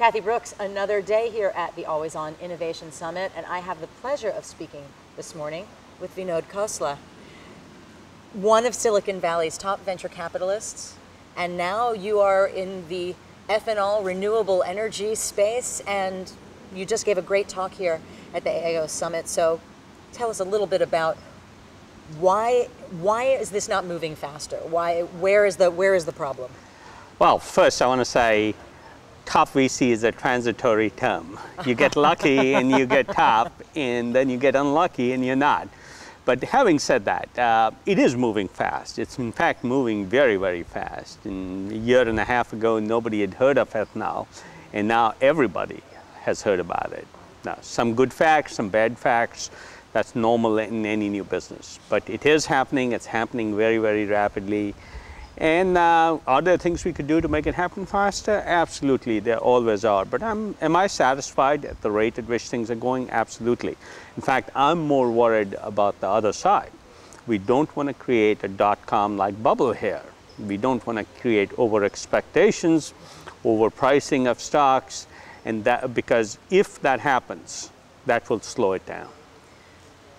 Cathy Brooks, another day here at the AlwaysOn Innovation Summit, and I have the pleasure of speaking this morning with Vinod Khosla, one of Silicon Valley's top venture capitalists, and now you are in the ethanol renewable energy space, and you just gave a great talk here at the AO Summit. So tell us a little bit about why is this not moving faster? Where is the problem? Well, first I want to say top VC is a transitory term. You get lucky and you get top, and then you get unlucky and you're not. But having said that, it is moving fast. It's in fact moving very, very fast. And a year and a half ago, nobody had heard of ethanol, and now everybody has heard about it. Now, some good facts, some bad facts, that's normal in any new business. But it is happening, it's happening very, very rapidly. And are there things we could do to make it happen faster? Absolutely, there always are. But am I satisfied at the rate at which things are going? Absolutely. In fact, I'm more worried about the other side. We don't want to create a dot-com-like bubble here. We don't want to create over-expectations, overpricing of stocks, and that, because if that happens, that will slow it down.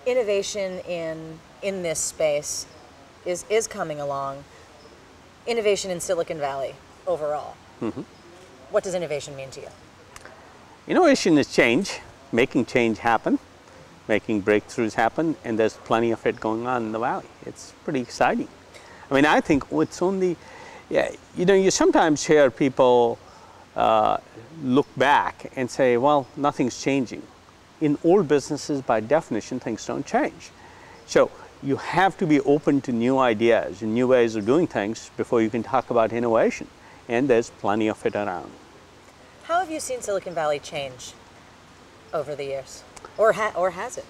Innovation in this space is coming along. Innovation in Silicon Valley overall. Mm-hmm. What does innovation mean to you? Innovation is change, making change happen, making breakthroughs happen, and there's plenty of it going on in the Valley. It's pretty exciting. I mean, I think it's only, you sometimes hear people look back and say, well, nothing's changing. In old businesses, by definition, things don't change. So you have to be open to new ideas and new ways of doing things before you can talk about innovation. And there's plenty of it around. How have you seen Silicon Valley change over the years? Or has it?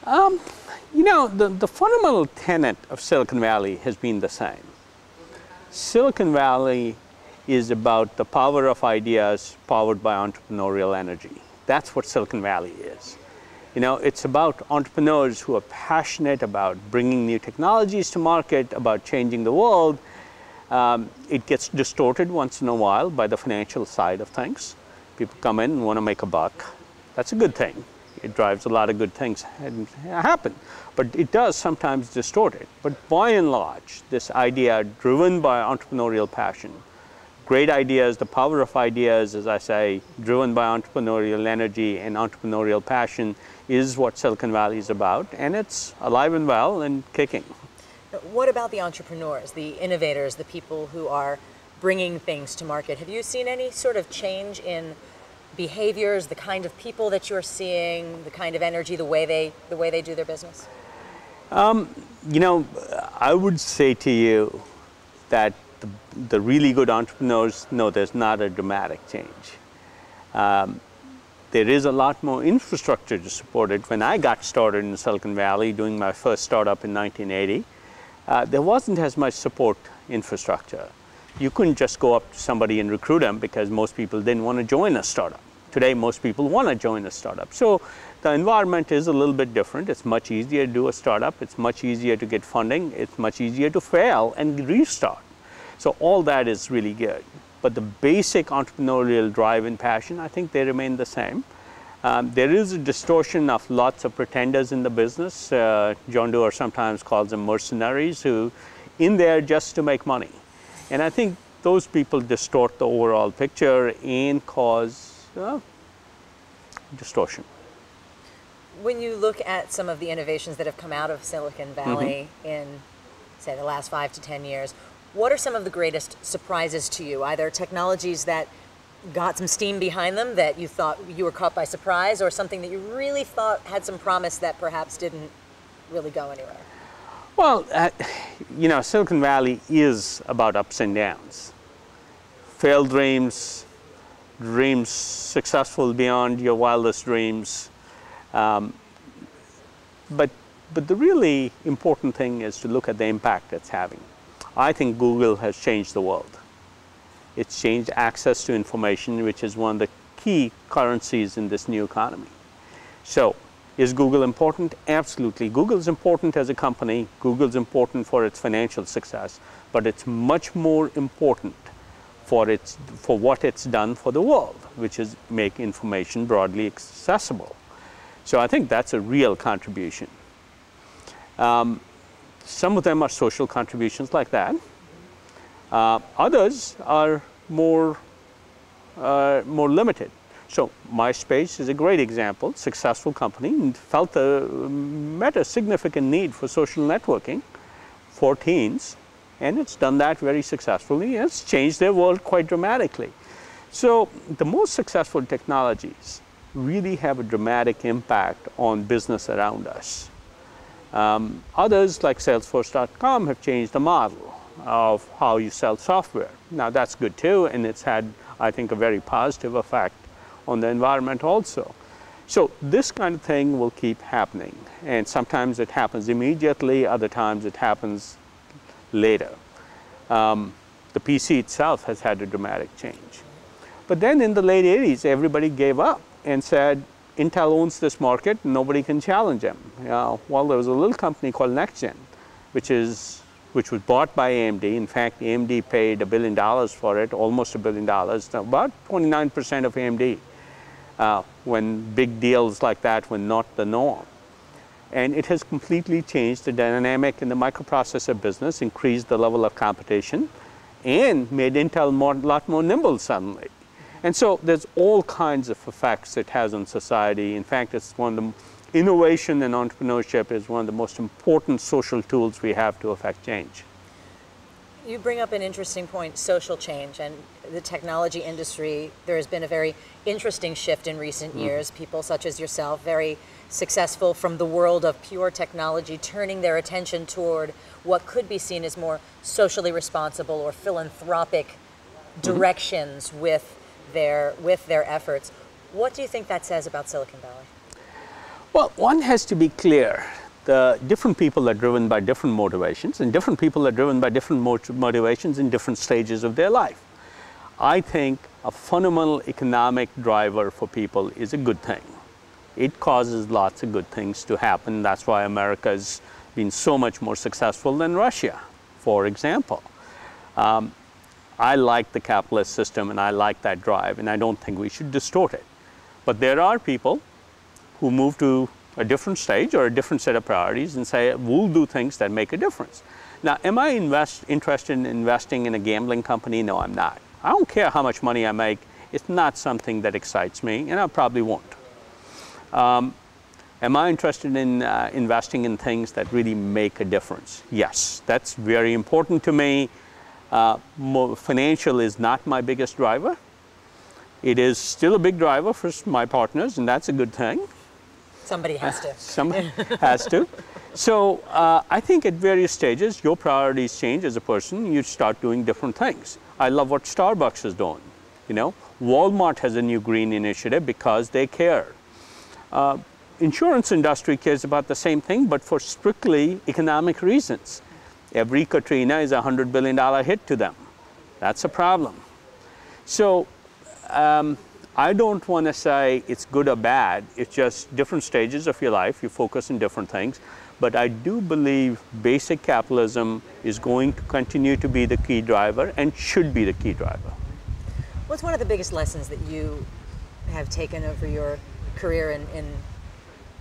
The fundamental tenet of Silicon Valley has been the same. Silicon Valley is about the power of ideas powered by entrepreneurial energy. That's what Silicon Valley is. It's about entrepreneurs who are passionate about bringing new technologies to market, about changing the world. It gets distorted once in a while by the financial side of things. People come in and want to make a buck. That's a good thing. It drives a lot of good things happen. But it does sometimes distort it. But by and large, this idea driven by entrepreneurial passion, great ideas, the power of ideas, as I say, driven by entrepreneurial energy and entrepreneurial passion, is what Silicon Valley is about, and it's alive and well and kicking. What about the entrepreneurs, the innovators, the people who are bringing things to market? Have you seen any sort of change in behaviors, the kind of people that you're seeing, the kind of energy, the way they do their business? I would say to you that the really good entrepreneurs know there's not a dramatic change. There is a lot more infrastructure to support it. When I got started in Silicon Valley doing my first startup in 1980, there wasn't as much support infrastructure. You couldn't just go up to somebody and recruit them because most people didn't want to join a startup. Today, most people want to join a startup. So the environment is a little bit different. It's much easier to do a startup. It's much easier to get funding. It's much easier to fail and restart. So all that is really good. But the basic entrepreneurial drive and passion, I think they remain the same. There is a distortion of lots of pretenders in the business. John Doerr sometimes calls them mercenaries who in there just to make money. And I think those people distort the overall picture and cause distortion. When you look at some of the innovations that have come out of Silicon Valley in, say, the last 5 to 10 years, what are some of the greatest surprises to you? Either technologies that got some steam behind them that you thought you were caught by surprise, or something that you really thought had some promise that perhaps didn't really go anywhere? Well, Silicon Valley is about ups and downs. Failed dreams, dreams successful beyond your wildest dreams. But the really important thing is to look at the impact it's having. I think Google has changed the world. It's changed access to information, which is one of the key currencies in this new economy. So, is Google important? Absolutely. Google's important as a company. Google's important for its financial success. But it's much more important for what it's done for the world, which is make information broadly accessible. So I think that's a real contribution. Some of them are social contributions like that. Others are more limited. So MySpace is a great example, successful company, and met a significant need for social networking for teens, and it's done that very successfully, and it's changed their world quite dramatically. So the most successful technologies really have a dramatic impact on business around us. Others, like Salesforce.com, have changed the model of how you sell software. Now that's good too, and it's had, I think, a very positive effect on the environment also. So this kind of thing will keep happening, and sometimes it happens immediately, other times it happens later. The PC itself has had a dramatic change. But then in the late 80s, everybody gave up and said, Intel owns this market, nobody can challenge them. Well, there was a little company called NextGen, which was bought by AMD. In fact, AMD paid $1 billion for it, almost $1 billion, about 29% of AMD, when big deals like that were not the norm. And it has completely changed the dynamic in the microprocessor business, increased the level of competition, and made Intel a lot more nimble suddenly. And so there's all kinds of effects it has on society. In fact, it's one of the innovation and entrepreneurship is one of the most important social tools we have to affect change. You bring up an interesting point, social change, and the technology industry. There has been a very interesting shift in recent years. People such as yourself, very successful from the world of pure technology, turning their attention toward what could be seen as more socially responsible or philanthropic directions with their efforts. What do you think that says about Silicon Valley? Well, one has to be clear. The different people are driven by different motivations, and different people are driven by different motivations in different stages of their life. I think a fundamental economic driver for people is a good thing. It causes lots of good things to happen. That's why America has been so much more successful than Russia, for example. I like the capitalist system, and I like that drive, and I don't think we should distort it. But there are people who move to a different stage or a different set of priorities and say, we'll do things that make a difference. Now, am I interested in investing in a gambling company? No, I'm not. I don't care how much money I make. It's not something that excites me, and I probably won't. Am I interested in investing in things that really make a difference? Yes, that's very important to me. Financial is not my biggest driver. It is still a big driver for my partners, and that's a good thing. Somebody has to. Somebody has to. So I think at various stages, your priorities change as a person. You start doing different things. I love what Starbucks is doing. You know, Walmart has a new green initiative because they care. Insurance industry cares about the same thing, but for strictly economic reasons. Every Katrina is a $100 billion hit to them. That's a problem. So I don't want to say it's good or bad. It's just different stages of your life. You focus on different things. But I do believe basic capitalism is going to continue to be the key driver and should be the key driver. What's one of the biggest lessons that you have taken over your career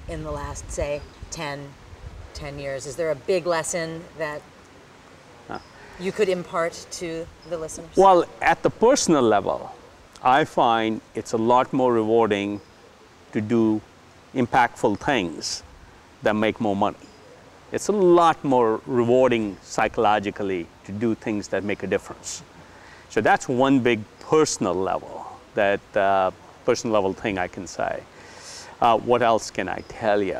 in the last, say, 10 years? Is there a big lesson that you could impart to the listeners? Well, at the personal level, I find it's a lot more rewarding to do impactful things that make more money. It's a lot more rewarding psychologically to do things that make a difference. So that's one big personal level, personal level thing I can say. What else can I tell you?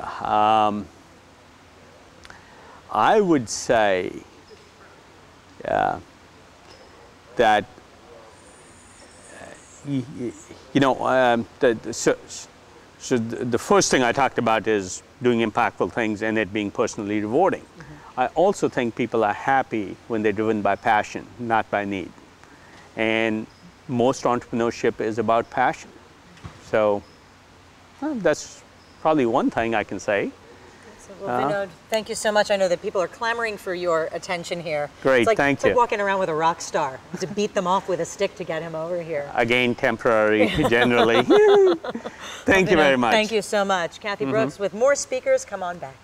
I would say that so the first thing I talked about is doing impactful things and it being personally rewarding. I also think people are happy when they're driven by passion, not by need. And most entrepreneurship is about passion. So that's probably one thing I can say. Well, Vinod, thank you so much. I know that people are clamoring for your attention here. Great, Thank you. It's like you. walking around with a rock star to beat them off with a stick to get him over here. Again, temporary, generally. Thank you very much. Thank you so much. Cathy Brooks with more speakers. Come on back.